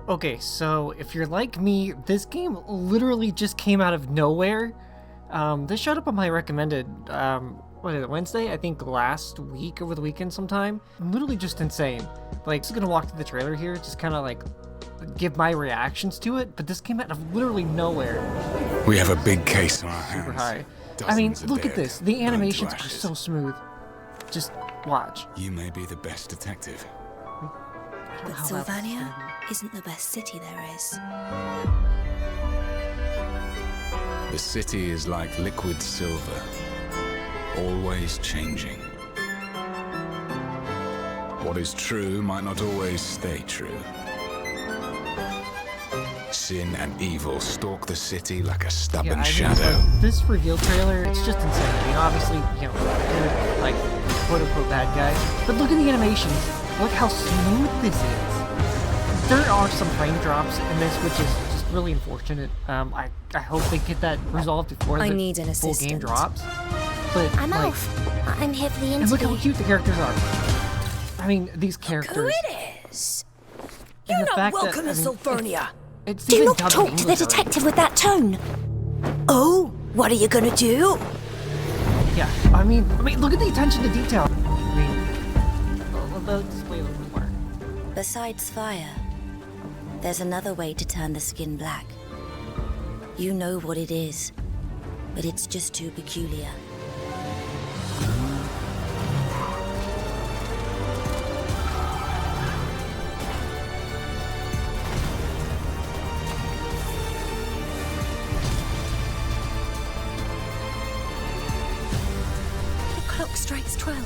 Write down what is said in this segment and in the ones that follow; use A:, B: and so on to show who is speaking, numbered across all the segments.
A: Okay, so if you're like me, this game literally just came out of nowhere. This showed up on my recommended, what is it, Wednesday? I think last week, over the weekend sometime. Literally just insane. Like, just gonna walk through the trailer here, just kind of like give my reactions to it, but this came out of literally nowhere.
B: We have a big case on our hands.
A: Super high. I mean, look at this. The animations are so smooth. Just watch.
B: You may be the best detective.
C: But Sylvania isn't the best city there is.
B: The city is like liquid silver, always changing. What is true might not always stay true. Sin and evil stalk the city like a stubborn shadow.
A: This reveal trailer, it's just insane. I mean, obviously, you know, they're like quote-unquote bad guys, but look at the animations. Look how smooth this is. There are some frame drops in this, which is just really unfortunate. I hope they get that resolved before the full game drops. But
C: I'm
A: like,
C: off. I'm here for the interview.
A: and look how cute the characters are. I mean, these characters.
C: Who it is? You're
A: the
C: not
A: fact
C: welcome
A: that,
C: in Sylvania.
A: It's
C: Do
A: even
C: not
A: dubbed in
C: talk to the
A: English already.
C: detective with that tone. Oh, what are you gonna do?
A: Yeah, I mean, look at the attention to detail. I mean, they'll display a little bit more.
C: Besides fire, there's another way to turn the skin black. You know what it is, but it's just too peculiar. The clock strikes 12.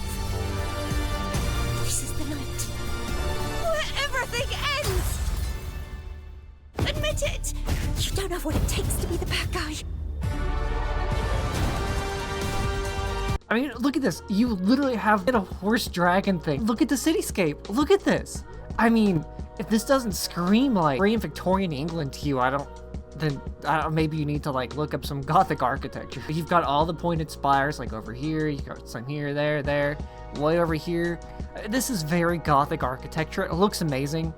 C: This is the night where everything ends! Admit it! You don't have what it takes to be the bad guy.
A: I mean, look at this. You literally have a horse dragon thing. Look at the cityscape. Look at this. I mean, if this doesn't scream like Victorian Victorian England to you, then maybe you need to like look up some Gothic architecture. You've got all the pointed spires like over here. You got some here, there, way over here. This is very Gothic architecture. It looks amazing.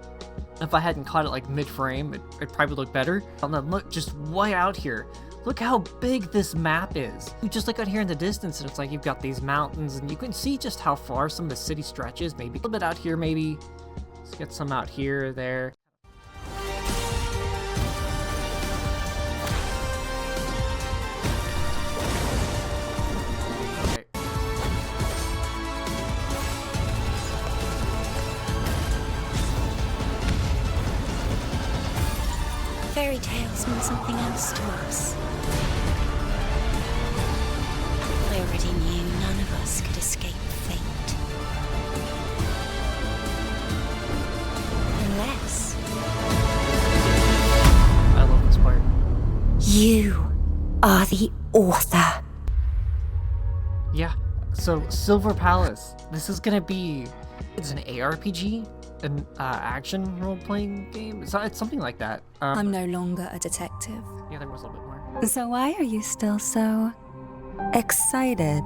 A: If I hadn't caught it like mid-frame, it'd probably look better. And then look, just way out here. Look how big this map is. You just look out here in the distance and it's like you've got these mountains and you can see just how far some of the city stretches. Maybe a little bit out here, maybe. Let's get some out here, there. Okay.
C: Fairy tales mean something else to us. I already knew none of us could escape fate. Unless
A: I love this part.
C: you are the author.
A: Yeah, so Silver Palace. This is gonna be, it's an ARPG, an action role-playing game. It's something like that.
D: I'm no longer a detective.
A: Yeah, there was a little bit more.
D: So why are you still so excited?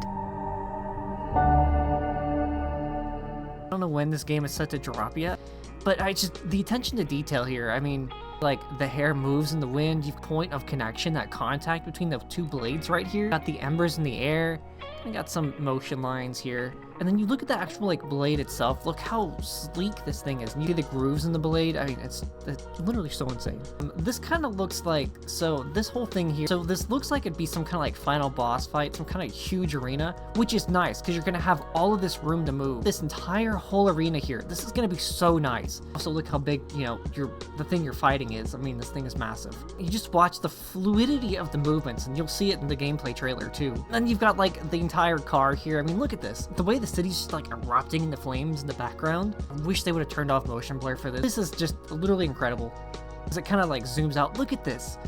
A: I don't know when this game is set to drop yet, but the attention to detail here, I mean, like the hair moves in the wind, you've point of connection, that contact between the two blades right here. Got the embers in the air, I got some motion lines here. And then you look at the actual like blade itself, look how sleek this thing is. And you see the grooves in the blade, I mean, it's literally so insane. This kind of looks like, so this whole thing here, so this looks like it'd be some kind of like final boss fight, some kind of huge arena, which is nice because you're gonna have all of this room to move. This entire whole arena here, this is gonna be so nice. Also look how big, you know, the thing you're fighting is. I mean, this thing is massive. You just watch the fluidity of the movements and you'll see it in the gameplay trailer too. Then you've got like the entire car here. I mean, look at this. The way the city's just like erupting into flames in the background. I wish they would have turned off motion blur for this. This is just literally incredible. As it kind of like zooms out. Look at this.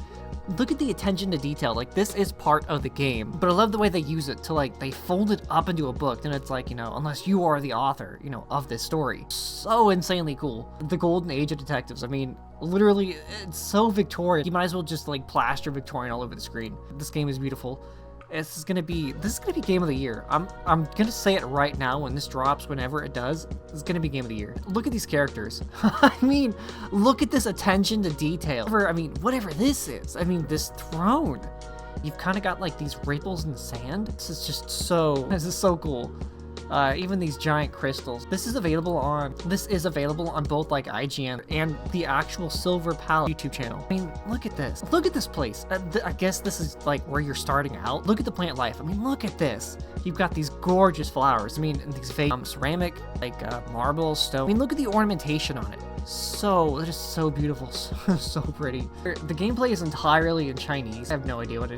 A: Look at the attention to detail. Like, this is part of the game. But I love the way they use it to like, they fold it up into a book. And it's like, you know, unless you are the author, you know, of this story. So insanely cool. The golden age of detectives. I mean, literally, it's so Victorian. You might as well just like plaster Victorian all over the screen. This game is beautiful. this is gonna be game of the year. I'm gonna say it right now when this drops, whenever it does, it's gonna be game of the year. Look at these characters. I mean, look at this attention to detail. Whatever this is. I mean, this throne. You've kind of got like these ripples in the sand. This is so cool. Even these giant crystals. This is available on both like IGN and the actual Silver Palace YouTube channel. I mean, look at this. Look at this place. I guess this is like where you're starting out. Look at the plant life. I mean, look at this. You've got these gorgeous flowers. I mean, these fake ceramic, like marble, stone. I mean, look at the ornamentation on it. That is so beautiful, so pretty. The gameplay is entirely in Chinese. I have no idea what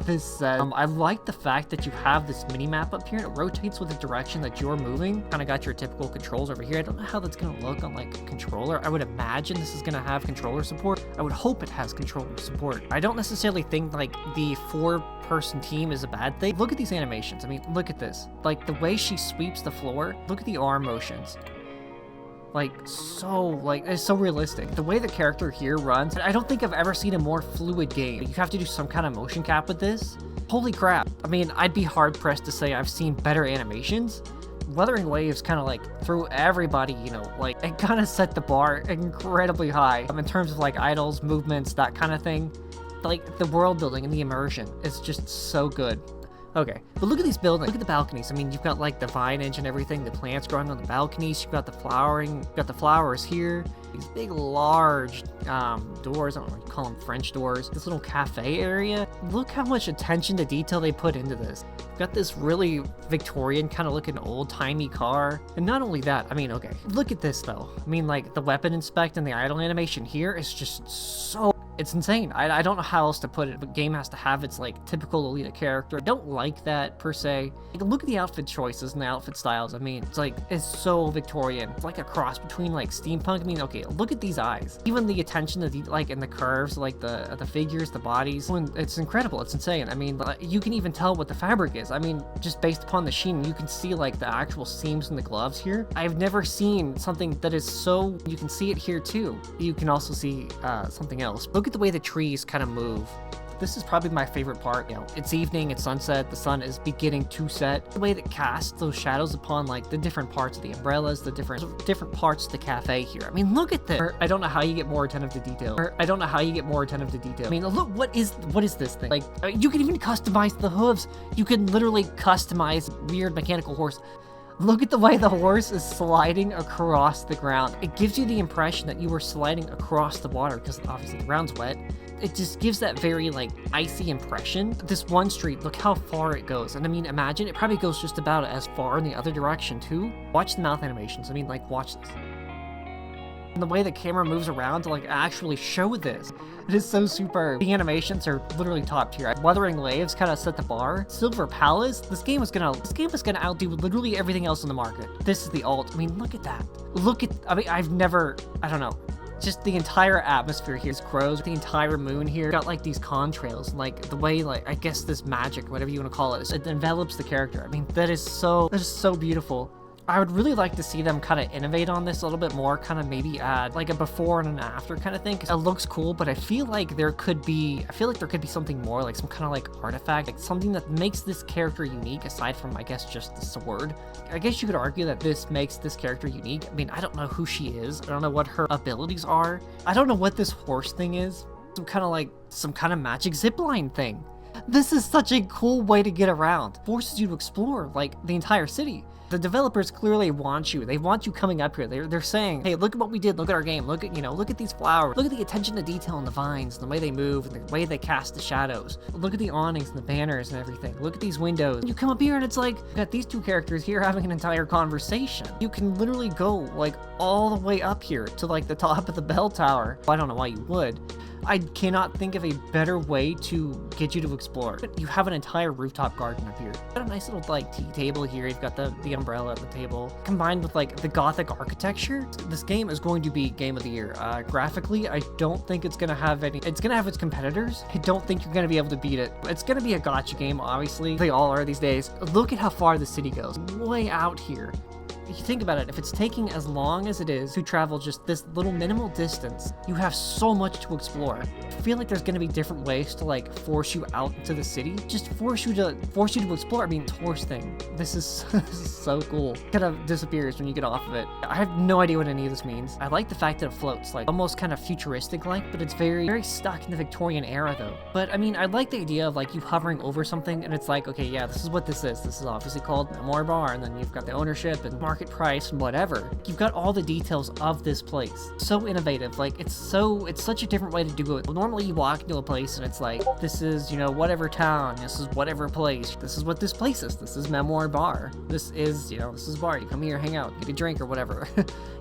A: this says. I like the fact that you have this mini map up here. It rotates with the direction that you're moving. Kind of got your typical controls over here. I don't know how that's gonna look on like a controller. I would imagine this is gonna have controller support. I would hope it has controller support. I don't necessarily think like the 4-person team is a bad thing. Look at these animations. I mean, look at this. Like the way she sweeps the floor. Look at the arm motions. It's so realistic. The way the character here runs, I don't think I've ever seen a more fluid game. You have to do some kind of motion cap with this. Holy crap. I mean, I'd be hard pressed to say I've seen better animations. Wuthering Waves kind of like threw everybody, it kind of set the bar incredibly high in terms of like idols, movements, that kind of thing. Like the world building and the immersion is just so good. Okay, but look at these buildings. Look at the balconies. I mean, you've got like the vinage and everything, the plants growing on the balconies. You've got the flowering, you've got the flowers here. These big, large doors. I don't know what you call them, French doors. This little cafe area. Look how much attention to detail they put into this. You've got this really Victorian kind of looking old-timey car. And not only that, I mean, okay, look at this though. I mean, like the weapon inspect and the idle animation here is just so... It's insane. I don't know how else to put it, but game has to have its like typical Alita character. I don't like that per se. Like, look at the outfit choices and the outfit styles. I mean, it's so Victorian. It's like a cross between like steampunk. I mean, okay, look at these eyes. Even the attention to and the curves, like the figures, the bodies. It's incredible. It's insane. I mean, you can even tell what the fabric is. I mean, just based upon the sheen, you can see like the actual seams in the gloves here. I've never seen something that is so... You can see it here too. You can also see something else. Look at the way the trees kind of move. This is probably my favorite part. It's evening, it's sunset, the sun is beginning to set. The way that casts those shadows upon like the different parts of the umbrellas, the different parts of the cafe here. I mean, look at this. I don't know how you get more attentive to detail. I mean, look, what is this thing? Like, you can even customize the hooves. You can literally customize weird mechanical horse. Look at the way the horse is sliding across the ground. It gives you the impression that you were sliding across the water because obviously the ground's wet. It just gives that very like icy impression. This one street, look how far it goes. And I mean, imagine it probably goes just about as far in the other direction too. Watch the mouth animations. I mean, like, watch this. And the way the camera moves around to like actually show this. It is so superb. The animations are literally top tier. Wuthering Waves kind of set the bar. Silver Palace, this game is gonna outdo literally everything else in the market. This is the ult. I mean, look at that. I don't know. Just the entire atmosphere here grows. The entire moon here got like these contrails, like the way, like, I guess this magic, whatever you want to call it, it envelops the character. I mean, that is so beautiful. I would really like to see them kind of innovate on this a little bit more, kind of maybe add like a before and an after kind of thing, because it looks cool, but I feel like there could be something more, like some kind of like artifact, like something that makes this character unique aside from, I guess, just the sword. I guess you could argue that this makes this character unique. I mean, I don't know who she is. I don't know what her abilities are. I don't know what this horse thing is. Some kind of magic zipline thing. This is such a cool way to get around. Forces you to explore like the entire city. The developers clearly want you. They want you coming up here. They're saying, hey, look at what we did. Look at our game. Look at these flowers. Look at the attention to detail in the vines and the way they move and the way they cast the shadows. Look at the awnings and the banners and everything. Look at these windows. You come up here and it's like, you got these two characters here having an entire conversation. You can literally go like all the way up here to like the top of the bell tower. I don't know why you would. I cannot think of a better way to get you to explore. You have an entire rooftop garden up here. You've got a nice little like tea table here. You've got the umbrella at the table. Combined with like the gothic architecture, this game is going to be game of the year. Graphically, I don't think it's gonna have any. It's gonna have its competitors. I don't think you're gonna be able to beat it. It's gonna be a gacha game, obviously. They all are these days. Look at how far the city goes. Way out here. you think about it, if it's taking as long as it is to travel just this little minimal distance, you have so much to explore. I feel like there's gonna be different ways to like force you out into the city, just force you to explore. I mean, this horse thing, this is so cool. Kind of disappears when you get off of it. I have no idea what any of this means. I like the fact that it floats, like almost kind of futuristic like, but it's very stuck in the Victorian era though. But I mean, I like the idea of like you hovering over something and it's like, okay, yeah, this is what this is. This is obviously called Memoir Bar, and then you've got the ownership and market price and whatever. You've got all the details of this place. So innovative. Like it's such a different way to do it. Normally you walk into a place and it's like, this is, you know, whatever town, this is whatever place, this is what this place is. This is Memoir Bar. This is, you know, this is bar. You come here, hang out, get a drink or whatever.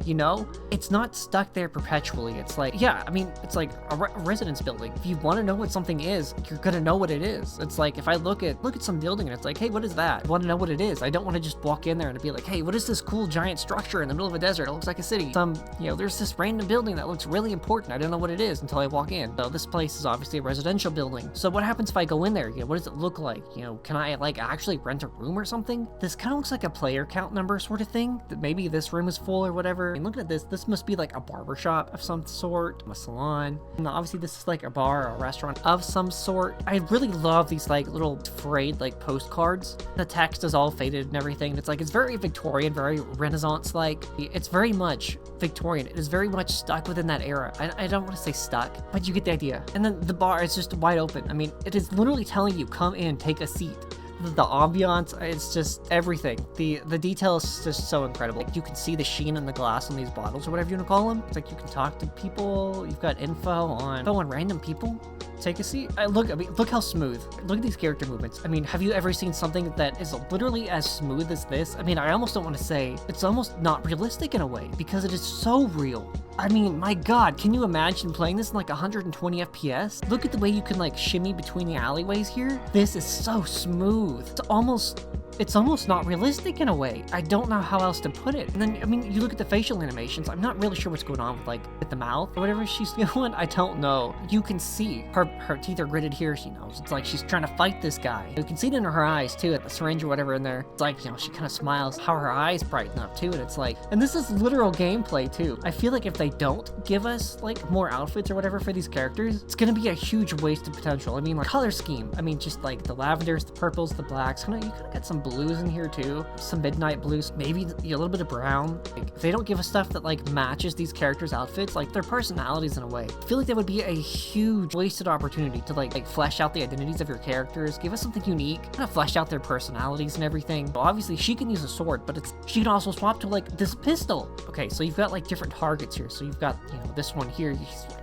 A: You know, it's not stuck there perpetually. It's like, yeah, I mean, it's like a residence building. If you want to know what something is, you're gonna know what it is. It's like if I look at some building and it's like, hey, what is that? I want to know what it is. I don't want to just walk in there and be like, hey, what is this cool giant structure in the middle of a desert? It looks like a city. You know, there's this random building that looks really important. I don't know what it is until I walk in. So this place is obviously a residential building. So what happens if I go in there? You know, what does it look like? You know, can I like actually rent a room or something? This kind of looks like a player count number sort of thing, that maybe this room is full or whatever. I mean, looking at this must be like a barber shop of some sort, a salon. And obviously this is like a bar or a restaurant of some sort. I really love these like little frayed like postcards. The text is all faded and everything. And it's like, it's very Victorian, very Renaissance like. It's very much Victorian. It is very much stuck within that era. I don't want to say stuck, but you get the idea. And then the bar is just wide open. I mean, it is literally telling you, come in, take a seat. The ambiance, it's just everything. The detail is just so incredible. Like, you can see the sheen in the glass on these bottles or whatever you want to call them. It's like you can talk to people. You've got info on random people. Take a seat. Look how smooth. Look at these character movements. I mean, have you ever seen something that is literally as smooth as this? I mean, I almost don't want to say it's almost not realistic in a way because it is so real. I mean, my God, can you imagine playing this in like 120 FPS? Look at the way you can like shimmy between the alleyways here. This is so smooth. It's almost not realistic in a way. I don't know how else to put it. And then, I mean, you look at the facial animations. I'm not really sure what's going on with the mouth or whatever she's doing. I don't know. You can see her teeth are gritted here. She knows. It's like she's trying to fight this guy. You can see it in her eyes too, at the syringe or whatever in there. It's like, you know, she kind of smiles, how her eyes brighten up too. And it's like, and this is literal gameplay too. I feel like if they don't give us like more outfits or whatever for these characters, it's gonna be a huge waste of potential. I mean, like color scheme. I mean, just like the lavenders, the purples, the blacks. You kind of got some blues in here too, some midnight blues, maybe a little bit of brown. Like, if they don't give us stuff that like matches these characters' outfits, like their personalities in a way, I feel like that would be a huge wasted opportunity to like flesh out the identities of your characters, give us something unique, kind of flesh out their personalities and everything. Well, obviously she can use a sword, but she can also swap to like this pistol. Okay, so you've got like different targets here. So you've got, you know, this one here,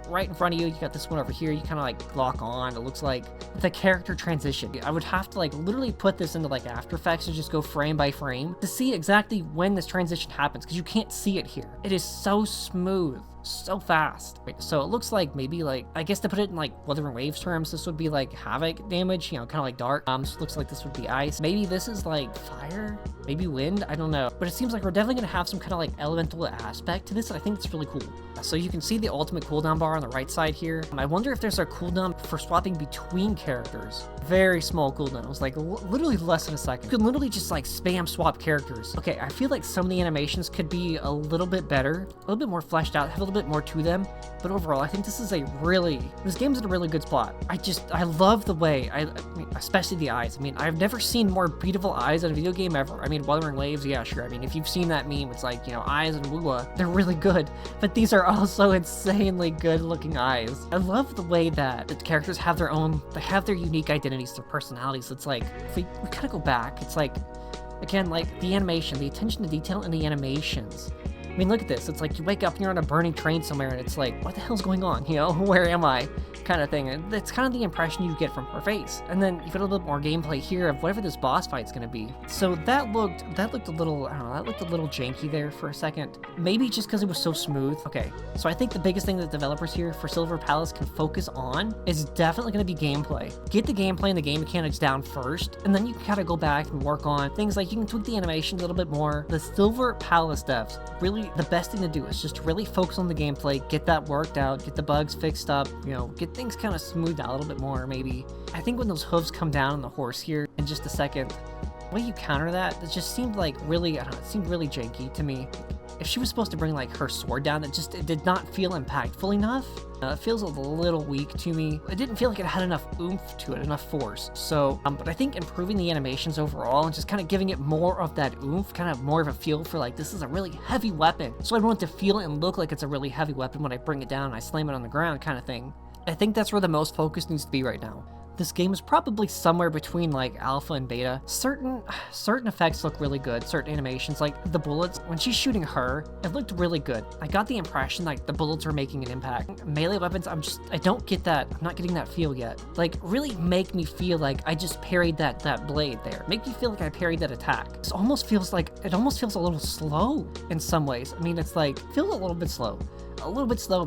A: right in front of you. You got this one over here. You kind of like lock on. It looks like the character transition. I would have to like literally put this into like After Effects and just go frame by frame to see exactly when this transition happens, because you can't see it here. It is so smooth, so fast. So it looks like maybe like, I guess to put it in like Wuthering Waves terms, this would be like havoc damage, you know, kind of like dark. So it looks like this would be ice. Maybe this is like fire, maybe wind, I don't know. But it seems like we're definitely gonna have some kind of like elemental aspect to this, and I think it's really cool. So you can see the ultimate cooldown bar on the right side here. I wonder if there's a cooldown for swapping between characters. Very small cooldown. It was like literally less than a second. You could literally just like spam swap characters. Okay, I feel like some of the animations could be a little bit better, a little bit more fleshed out, have a little bit more to them. But overall, I think this game's in a really good spot. I love the way, I mean, especially the eyes. I mean, I've never seen more beautiful eyes in a video game ever. I mean, Wuthering Waves, yeah, sure. I mean, if you've seen that meme, it's like, you know, eyes and Wua, they're really good. But these are also insanely good looking eyes. I love the way that the characters have their unique identities, their personalities. It's like, if we kind of go back, it's like, again, like the animation, the attention to detail in the animations. I mean, look at this. It's like you wake up and you're on a burning train somewhere and it's like, what the hell's going on? You know, where am I? Kind of thing. And that's kind of the impression you get from her face. And then you've got a little bit more gameplay here of whatever this boss fight's gonna be. So that looked a little, I don't know, that looked a little janky there for a second. Maybe just because it was so smooth. Okay, so I think the biggest thing that developers here for Silver Palace can focus on is definitely gonna be gameplay. Get the gameplay and the game mechanics down first, and then you can kind of go back and work on things like you can tweak the animation a little bit more. The Silver Palace devs, really the best thing to do is just really focus on the gameplay, get that worked out, get the bugs fixed up, you know, get things kind of smoothed out a little bit more, maybe. I think when those hooves come down on the horse here in just a second, The way you counter that, it just seemed like really, I don't know, it seemed really janky to me. If she was supposed to bring like her sword down, it did not feel impactful enough. It feels a little weak to me. It didn't feel like it had enough oomph to it, enough force. So, but I think improving the animations overall and just kind of giving it more of that oomph, kind of more of a feel for like, this is a really heavy weapon. So I want it to feel and look like it's a really heavy weapon when I bring it down and I slam it on the ground kind of thing. I think that's where the most focus needs to be right now. This game is probably somewhere between like alpha and beta. Certain effects look really good, certain animations, like the bullets, when she's shooting her, it looked really good. I got the impression like the bullets are making an impact. Melee weapons, I don't get that, I'm not getting that feel yet. Like really make me feel like I just parried that blade there. Make me feel like I parried that attack. It almost feels a little slow in some ways. I mean, it's like, feels a little bit slow.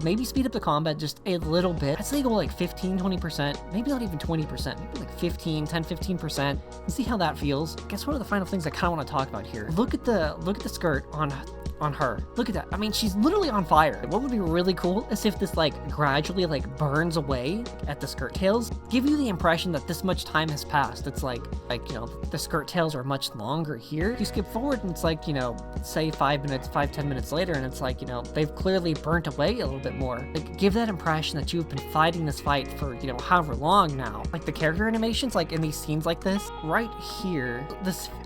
A: Maybe speed up the combat just a little bit. I'd say go like 15-20%, maybe not even 20%, maybe like 10-15%, and see how that feels. I guess one of the final things I kind of want to talk about here. Look at the skirt on her. Look at that. I mean, she's literally on fire. What would be really cool is if this like gradually like burns away at the skirt tails, give you the impression that this much time has passed. It's like you know, the skirt tails are much longer here. You skip forward and it's like, you know, say 5-10 minutes later, and it's like, you know, they've clearly burnt away a little bit more. Like, give that impression that you've been fighting this fight for, you know, however long now. Like the character animations, like in these scenes like this, right here,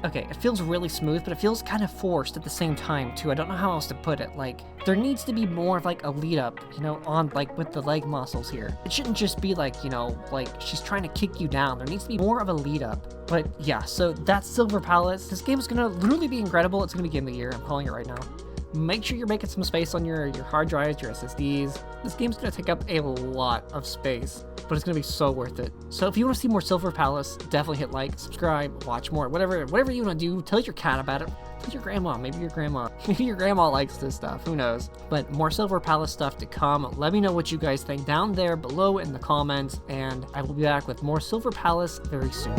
A: okay, it feels really smooth, but it feels kind of forced at the same time too. I don't know how else to put it. Like, there needs to be more of like a lead up, you know, on like with the leg muscles here. It shouldn't just be like, you know, like she's trying to kick you down. There needs to be more of a lead up. But yeah, so that's Silver Palace. This game is gonna literally be incredible. It's gonna be game of the year. I'm calling it right now. Make sure you're making some space on your hard drives, your SSDs. This game's gonna take up a lot of space, but it's gonna be so worth it. So if you want to see more Silver Palace, definitely hit like, subscribe, watch more, whatever you want to do. Tell your cat about it. Tell your grandma. Maybe your grandma likes this stuff. Who knows? But more Silver Palace stuff to come. Let me know what you guys think down there below in the comments, and I will be back with more Silver Palace very soon.